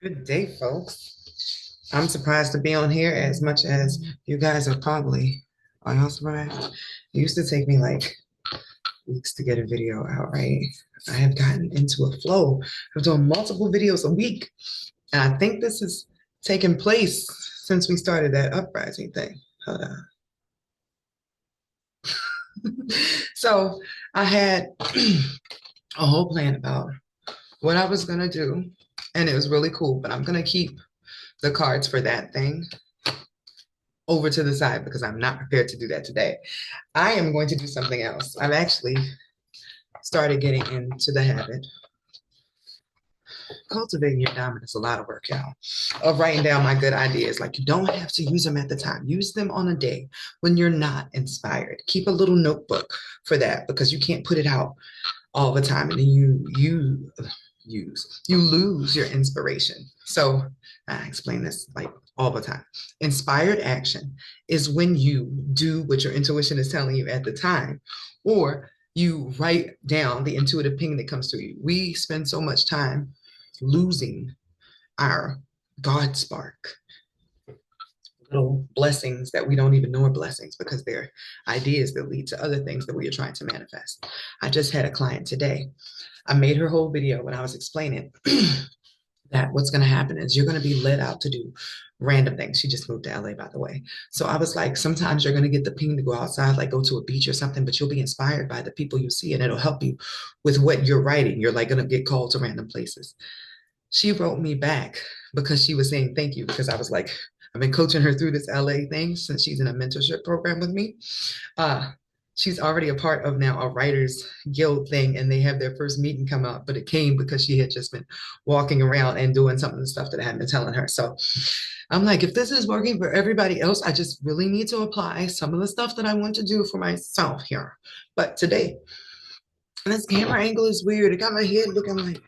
Good day, folks. I'm surprised to be on here as much as you guys are probably. Are y'all surprised? It used to take me like weeks to get a video out, right? I have gotten into a flow of doing multiple videos a week. And I think this is taking place since we started that uprising thing. Hold on. So I had a whole plan about what I was going to do. And it was really cool, but I'm going to keep the cards for that thing over to the side because I'm not prepared to do that today. I am going to do something else. I've actually started getting into the habit. Cultivating your diamond is a lot of work, y'all. Of writing down my good ideas. Like you don't have to use them at the time. Use them on a day when you're not inspired. Keep a little notebook for that because you can't put it out all the time and then you lose your inspiration. So I explain this like all the time. Inspired action is when you do what your intuition is telling you at the time, or you write down the intuitive ping that comes to you. We spend so much time losing our God spark, little blessings that we don't even know are blessings because they're ideas that lead to other things that we are trying to manifest. I just had a client today. I made her whole video when I was explaining that what's going to happen is you're going to be led out to do random things. She just moved to LA, by the way. So I was like, sometimes you're going to get the ping to go outside, like go to a beach or something, but you'll be inspired by the people you see and it'll help you with what you're writing. You're like going to get called to random places. She wrote me back because she was saying thank you because I was like, I've been coaching her through this LA thing since she's in a mentorship program with me. Uh, she's already a part of now a writers guild thing and they have their first meeting come up, but it came because she had just been walking around and doing some of the stuff that I had been telling her. So I'm like, if this is working for everybody else, I just really need to apply some of the stuff that I want to do for myself here. But today, this camera angle is weird. It got my head looking like,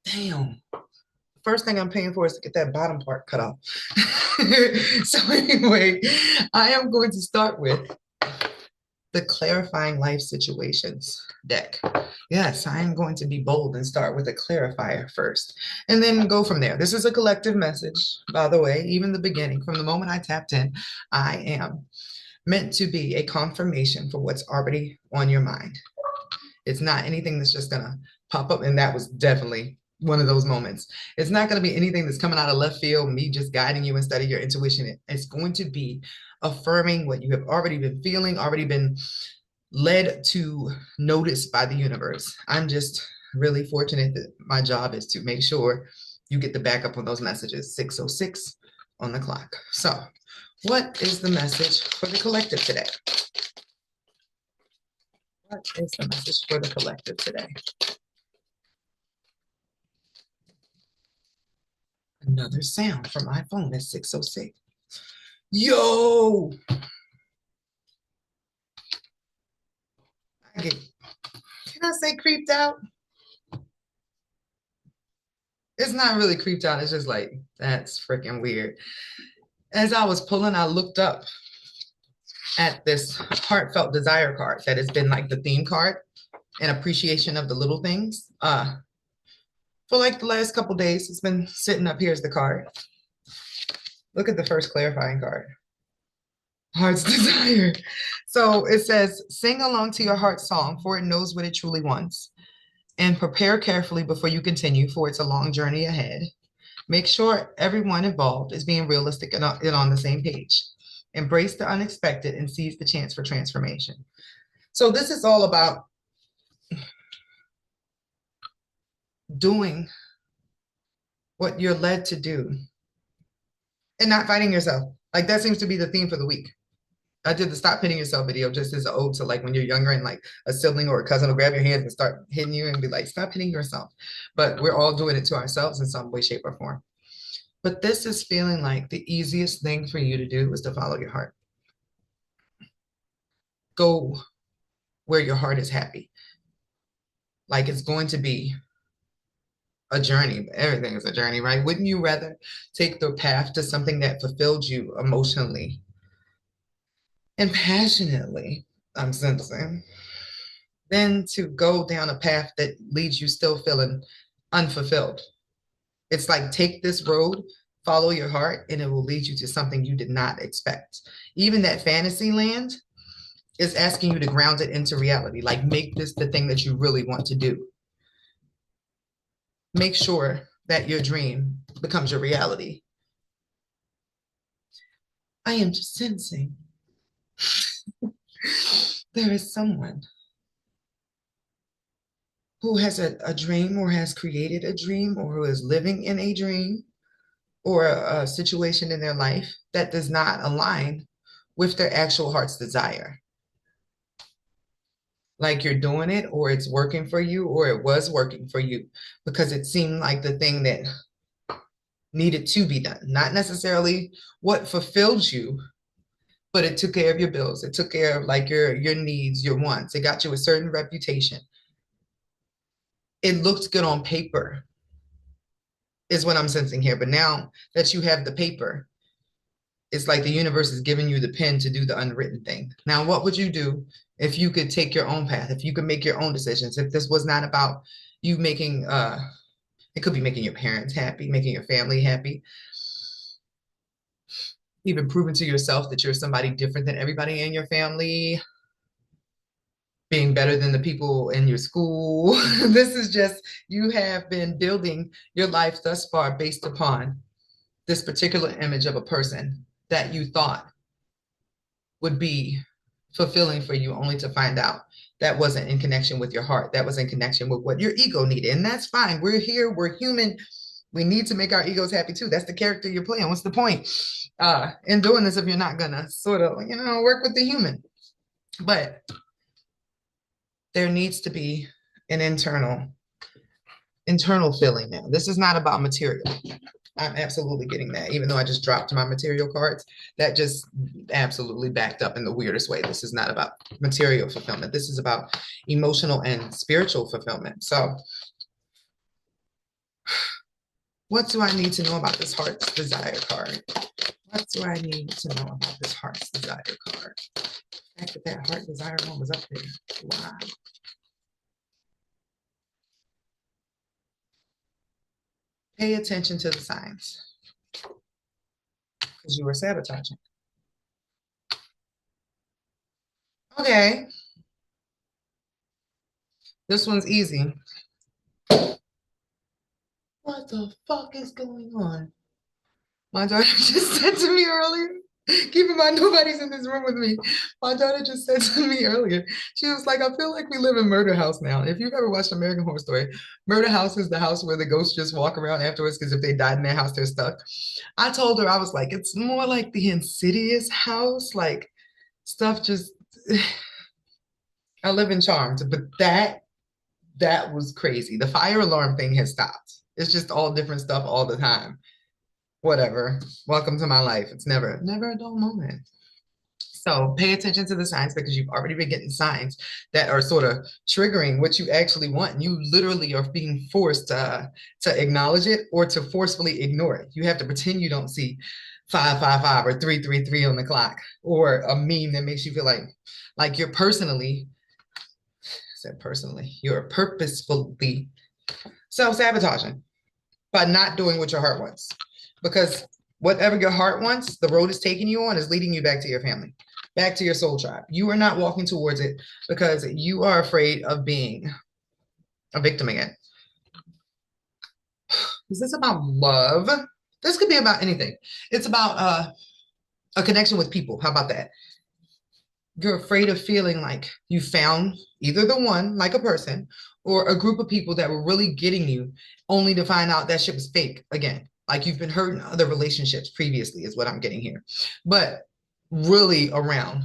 damn. First thing I'm paying for is to get that bottom part cut off. So anyway, I am going to start with the clarifying life situations deck. Yes, I am going to be bold and start with a clarifier first and then go from there. This is a collective message, by the way, even the beginning, from the moment I tapped in, I am meant to be a confirmation for what's already on your mind. It's not anything that's just gonna pop up. And that was definitely one of those moments. It's not going to be anything that's coming out of left field, me just guiding you instead of your intuition. It's going to be affirming what you have already been feeling, already been led to notice by the universe. I'm just really fortunate that my job is to make sure you get the backup on those messages. 6:06 on the clock. So, what is the message for the collective today? What is the message for the collective today? Another sound from my phone at 6:06. Yo! I get, can I say creeped out? It's not really creeped out. It's just like, that's freaking weird. As I was pulling, I looked up at this heartfelt desire card that has been like the theme card and appreciation of the little things. For like the last couple days, it's been sitting up here as the card. Look at the first clarifying card. Heart's desire. So it says, sing along to your heart song, for it knows what it truly wants. And prepare carefully before you continue, for it's a long journey ahead. Make sure everyone involved is being realistic and on the same page. Embrace the unexpected and seize the chance for transformation. So this is all about doing what you're led to do and not fighting yourself. Like that seems to be the theme for the week. I did the stop hitting yourself video just as an ode to like when you're younger and like a sibling or a cousin will grab your hands and start hitting you and be like, stop hitting yourself. But we're all doing it to ourselves in some way, shape, or form. But this is feeling like the easiest thing for you to do is to follow your heart. Go where your heart is happy. Like it's going to be a journey. Everything is a journey, right? Wouldn't you rather take the path to something that fulfilled you emotionally and passionately? I'm sensing. Than to go down a path that leaves you still feeling unfulfilled. It's like, take this road, follow your heart, and it will lead you to something you did not expect. Even that fantasy land is asking you to ground it into reality. Like, make this the thing that you really want to do. Make sure that your dream becomes your reality. I am just sensing there is someone who has a dream, or has created a dream, or who is living in a dream, or a situation in their life that does not align with their actual heart's desire. Like, you're doing it, or it's working for you, or it was working for you because it seemed like the thing that needed to be done, not necessarily what fulfilled you, but it took care of your bills. It took care of like your needs, your wants. It got you a certain reputation. It looked good on paper, is what I'm sensing here. But now that you have the paper, it's like the universe is giving you the pen to do the unwritten thing. Now, what would you do if you could take your own path, if you could make your own decisions, if this was not about you making, it could be making your parents happy, making your family happy, even proving to yourself that you're somebody different than everybody in your family, being better than the people in your school. This is just, you have been building your life thus far based upon this particular image of a person that you thought would be fulfilling for you, only to find out that wasn't in connection with your heart. That was in connection with what your ego needed. And that's fine. We're here, we're human. We need to make our egos happy too. That's the character you're playing. What's the point in doing this if you're not gonna sort of, work with the human? But there needs to be an internal feeling now. This is not about material. I'm absolutely getting that. Even though I just dropped my material cards, that just absolutely backed up in the weirdest way. This is not about material fulfillment. This is about emotional and spiritual fulfillment. So what do I need to know about this heart's desire card? What do I need to know about this heart's desire card? The fact that heart desire one was up there. Wow. Pay attention to the signs, because you were sabotaging. Okay. This one's easy. What the fuck is going on? My daughter just said to me earlier, keep in mind, nobody's in this room with me. My daughter just said to me earlier, she was like, I feel like we live in Murder House now. If you've ever watched American Horror Story, Murder House is the house where the ghosts just walk around afterwards, because if they died in their house, they're stuck. I told her, I was like, it's more like the Insidious house, like stuff just, I live in Charmed, but that was crazy. The fire alarm thing has stopped. It's just all different stuff all the time. Whatever. Welcome to my life. It's never a dull moment. So pay attention to the signs, because you've already been getting signs that are sort of triggering what you actually want. And you literally are being forced to acknowledge it, or to forcefully ignore it. You have to pretend you don't see 555 or 333 on the clock, or a meme that makes you feel like you're personally, you're purposefully self-sabotaging by not doing what your heart wants. Because whatever your heart wants, the road is taking you on is leading you back to your family, back to your soul tribe. You are not walking towards it because you are afraid of being a victim again. Is this about love? This could be about anything. It's about a connection with people. How about that? You're afraid of feeling like you found either the one, like a person, or a group of people that were really getting you, only to find out that shit was fake again. Like, you've been hurt in other relationships previously, is what I'm getting here. But really around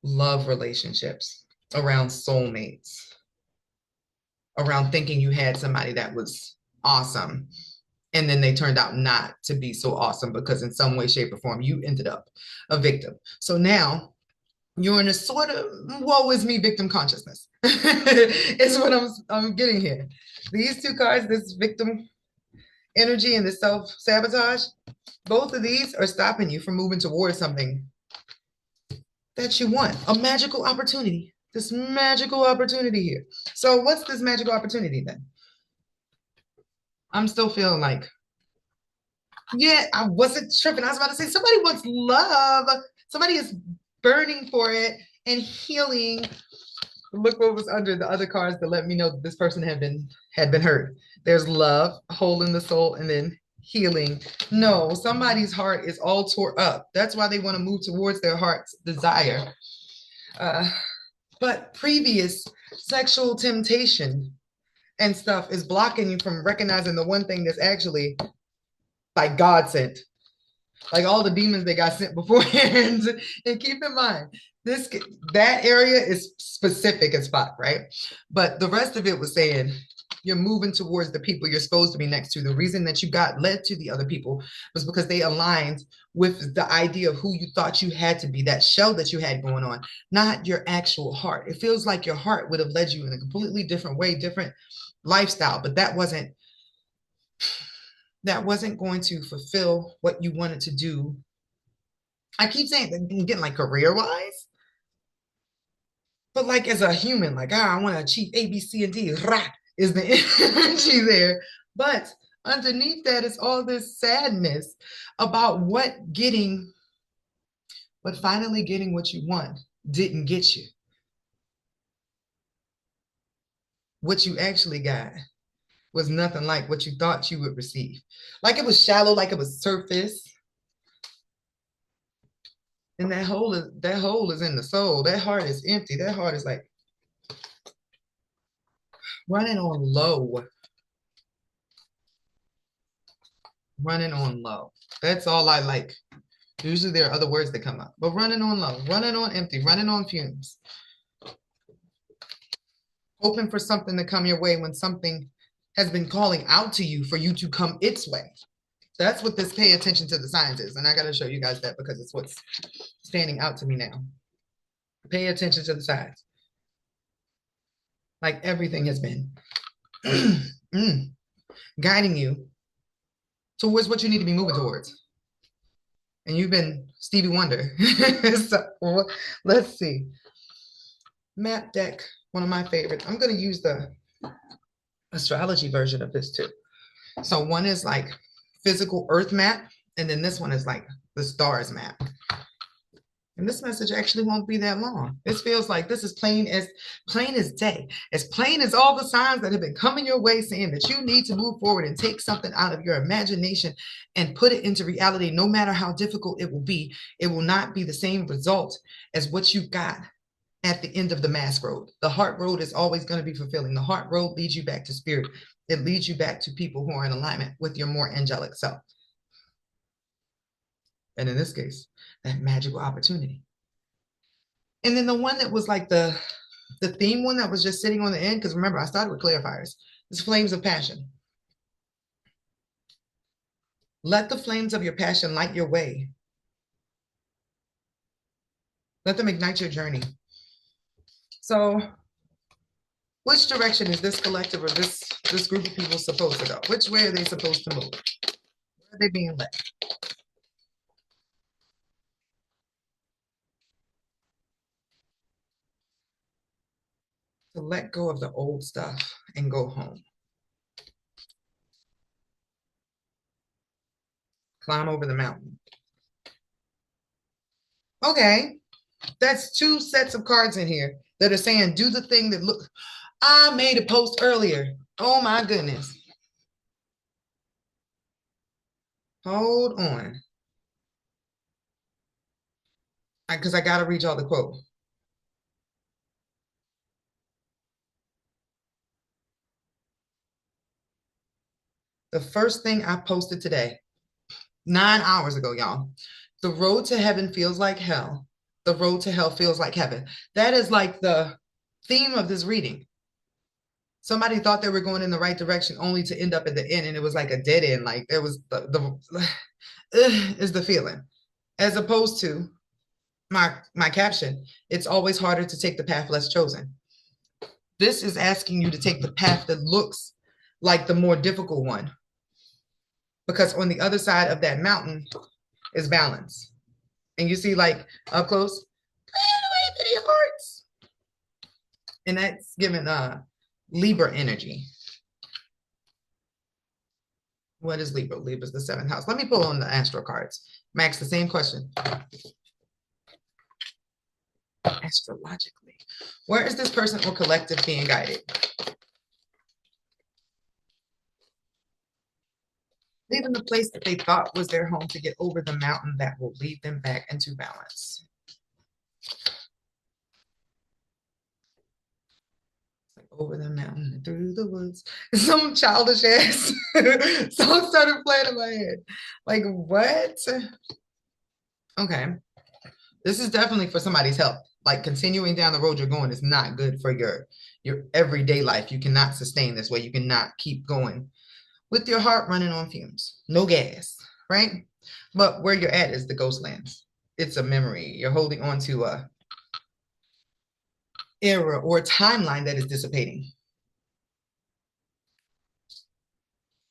love relationships, around soulmates, around thinking you had somebody that was awesome, and then they turned out not to be so awesome, because in some way, shape, or form, you ended up a victim. So now you're in a sort of woe is me victim consciousness is what I'm getting here. These two cards, this victim energy and this self-sabotage, both of these are stopping you from moving towards something that you want, a magical opportunity. this magical opportunity here. So what's this magical opportunity then? I'm still feeling like, yeah, I wasn't tripping. I was about to say somebody wants love. Somebody is burning for it and healing. Look what was under the other cards to let me know that this person had been hurt. There's love, hole in the soul, and then healing. No, somebody's heart is all tore up. That's why they want to move towards their heart's desire. But previous sexual temptation and stuff is blocking you from recognizing the one thing that's actually like God sent. Like all the demons that got sent beforehand. And keep in mind, that area is specific as fuck, right? But the rest of it was saying you're moving towards the people you're supposed to be next to. The reason that you got led to the other people was because they aligned with the idea of who you thought you had to be, that shell that you had going on, not your actual heart. It feels like your heart would have led you in a completely different way, different lifestyle, but that wasn't going to fulfill what you wanted to do. I keep saying getting like career wise, but like as a human, like, I want to achieve A, B, C, and D, rah, is the energy there. But underneath that is all this sadness about what finally getting what you want didn't get you. What you actually got was nothing like what you thought you would receive. Like it was shallow, like it was surface. And that hole is in the soul. That heart is empty. That heart is like running on low. Running on low. That's all I like. Usually there are other words that come up, but running on low, running on empty, running on fumes. Hoping for something to come your way when something has been calling out to you for you to come its way. That's what this pay attention to the signs is. And I got to show you guys that because it's what's standing out to me now. Pay attention to the signs. Like everything has been guiding you towards what you need to be moving towards. And you've been Stevie Wonder. So let's see. Map deck, one of my favorites. I'm going to use the astrology version of this too. So one is like physical earth map, and then this one is like the stars map. And this message actually won't be that long. This feels like this is plain as day, as plain as all the signs that have been coming your way saying that you need to move forward and take something out of your imagination and put it into reality. No matter how difficult it will be, it will not be the same result as what you got at the end of the mask road. The heart road is always going to be fulfilling. The heart road leads you back to spirit. It leads you back to people who are in alignment with your more angelic self. And in this case, that magical opportunity. And then the one that was like the theme one that was just sitting on the end, because remember, I started with clarifiers. It's flames of passion. Let the flames of your passion light your way. Let them ignite your journey. So which direction is this collective or this group of people supposed to go? Which way are they supposed to move? Where are they being led? To let go of the old stuff and go home. Climb over the mountain. Okay, that's two sets of cards in here that are saying do the thing that look. I made a post earlier. Oh my goodness. Hold on. Because I got to read y'all the quote. The first thing I posted today, 9 hours ago, y'all. The road to heaven feels like hell. The road to hell feels like heaven. That is like the theme of this reading. Somebody thought they were going in the right direction only to end up at the end, and it was like a dead end. Like there was the is the feeling. As opposed to my caption, it's always harder to take the path less chosen. This is asking you to take the path that looks like the more difficult one. Because on the other side of that mountain is balance. And you see, like up close, your hearts. And that's given Libra energy. What is Libra? Libra is the seventh house. Let me pull on the astro cards. Max, the same question. Astrologically, where is this person or collective being guided? Leaving the place that they thought was their home to get over the mountain that will lead them back into balance. Like over the mountain and through the woods. Some childish ass song started playing in my head. Like, what? Okay. This is definitely for somebody's health. Like continuing down the road you're going is not good for your everyday life. You cannot sustain this way. You cannot keep going with your heart running on fumes. No gas, right? But where you're at is the ghost lands. It's a memory. You're holding on to a era or a timeline that is dissipating,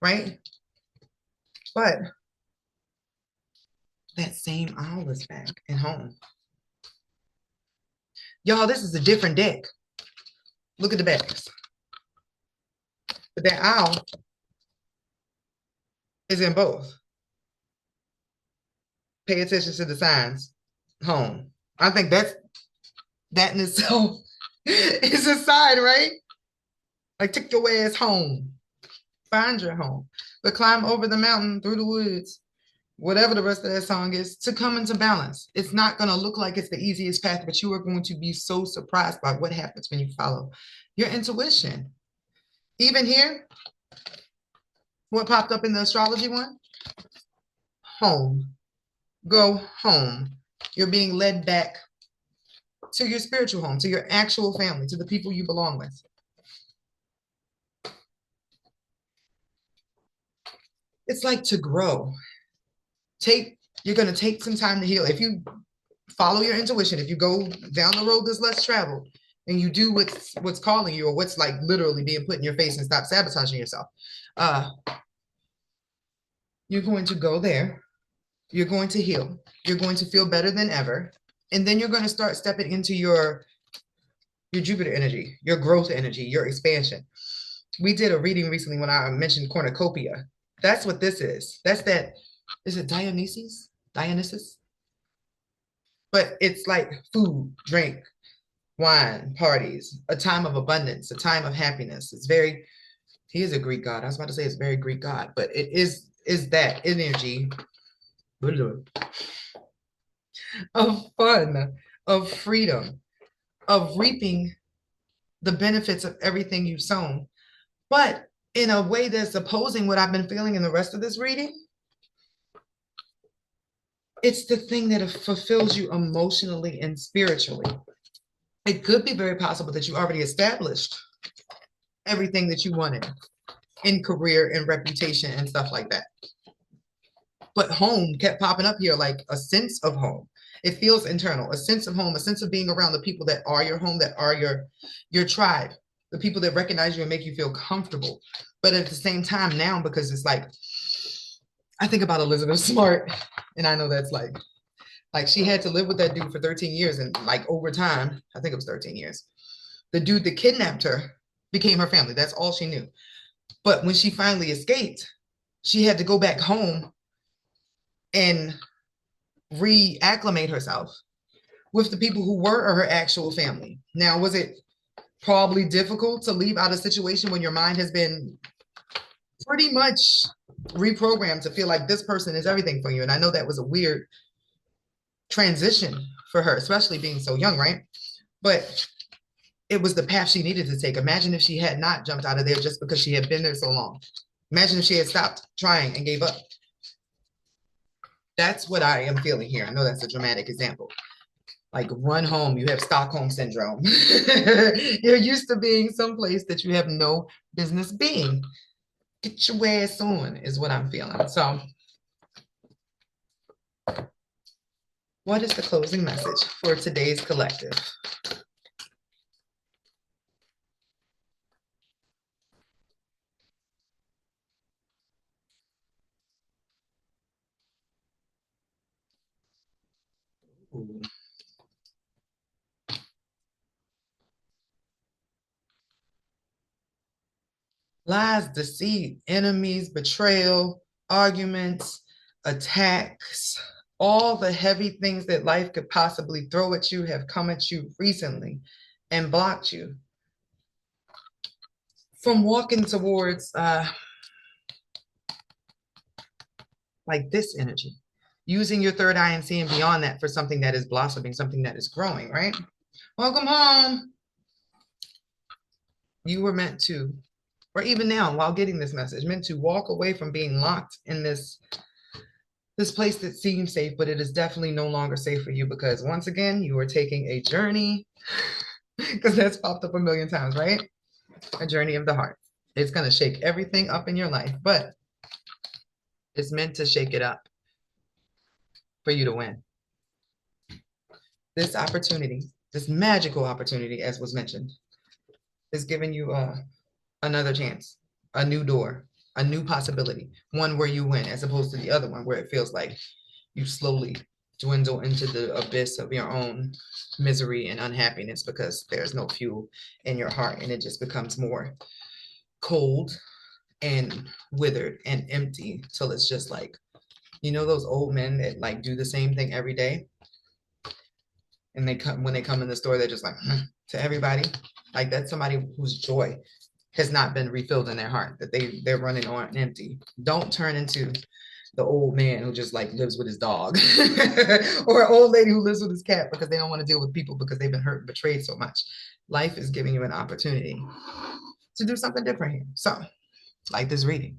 right? But that same owl is back and home. Y'all, this is a different deck. Look at the backs. But that owl is in both. Pay attention to the signs. Home. I think that in itself is a sign, right? Like take your ass home. Find your home. But climb over the mountain through the woods, whatever the rest of that song is, to come into balance. It's not going to look like it's the easiest path, but you are going to be so surprised by what happens when you follow your intuition. Even here, what popped up in the astrology one? Home. Go home. You're being led back to your spiritual home, to your actual family, to the people you belong with. It's like to grow. You're going to take some time to heal. If you follow your intuition, if you go down the road that's less traveled and you do what's calling you or what's like literally being put in your face and stop sabotaging yourself, you're going to go there. You're going to heal. You're going to feel better than ever. And then you're going to start stepping into your Jupiter energy, your growth energy, your expansion. We did a reading recently when I mentioned cornucopia. That's what this is. Is it Dionysus? Dionysus? But it's like food, drink, wine, parties, a time of abundance, a time of happiness. He is a Greek god. I was about to say it's very Greek god, but it is that energy of fun, of freedom, of reaping the benefits of everything you've sown. But in a way that's opposing what I've been feeling in the rest of this reading, it's the thing that fulfills you emotionally and spiritually. It could be very possible that you already established everything that you wanted in career and reputation and stuff like that. But home kept popping up here like a sense of home. It feels internal, a sense of home, a sense of being around the people that are your home, that are your tribe, the people that recognize you and make you feel comfortable. But at the same time now, because it's like, I think about Elizabeth Smart, and I know that's like she had to live with that dude for 13 years. And like over time, I think it was 13 years, the dude that kidnapped her became her family. That's all she knew. But when she finally escaped, she had to go back home and reacclimate herself with the people who were her actual family. Now, was it probably difficult to leave out a situation when your mind has been pretty much reprogrammed to feel like this person is everything for you? And I know that was a weird transition for her, especially being so young, right? But it was the path she needed to take. Imagine if she had not jumped out of there just because she had been there so long. Imagine if she had stopped trying and gave up. That's what I am feeling here. I know that's a dramatic example. Like run home, you have Stockholm syndrome. You're used to being someplace that you have no business being. Get your ass on is what I'm feeling. So what is the closing message for today's collective? Ooh. Lies, deceit, enemies, betrayal, arguments, attacks, all the heavy things that life could possibly throw at you have come at you recently and blocked you from walking towards like this energy, using your third eye and seeing beyond that for something that is blossoming, something that is growing, right? Welcome home. You were meant to, or even now while getting this message, meant to walk away from being locked in this place that seems safe, but it is definitely no longer safe for you because once again, you are taking a journey, because that's popped up a million times, right? A journey of the heart. It's going to shake everything up in your life, but it's meant to shake it up for you to win. This opportunity, this magical opportunity, as was mentioned, is giving you another chance, a new door, a new possibility, one where you win, as opposed to the other one where it feels like you slowly dwindle into the abyss of your own misery and unhappiness because there's no fuel in your heart and it just becomes more cold and withered and empty till it's just like, you know, those old men that like do the same thing every day and they come when they come in the store they're just like to everybody, like that's somebody whose joy has not been refilled in their heart, that they're running on empty. Don't turn into the old man who just like lives with his dog or an old lady who lives with his cat because they don't want to deal with people because they've been hurt and betrayed so much. Life is giving you an opportunity to do something different here. So, like this reading,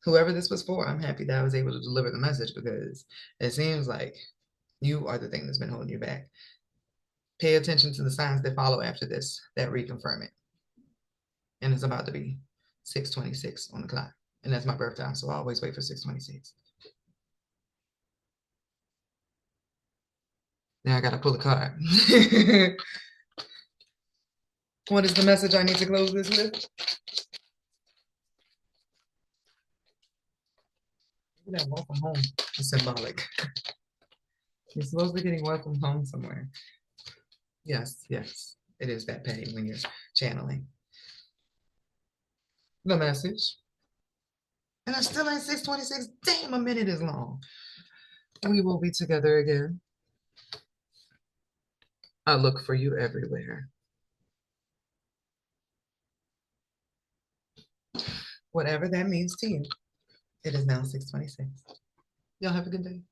whoever this was for, I'm happy that I was able to deliver the message because it seems like you are the thing that's been holding you back. Pay attention to the signs that follow after this that reconfirm it. And it's about to be 6:26 on the clock. And that's my birthday, so I always wait for 6:26. Now I gotta pull a card. What is the message I need to close this with? That welcome home is symbolic. You're supposed to be getting welcome home somewhere. Yes, yes. It is that petty when you're channeling the message. And I still ain't 6:26. Damn, a minute is long. We will be together again. I look for you everywhere. Whatever that means to you. It is now 6:26. Y'all have a good day.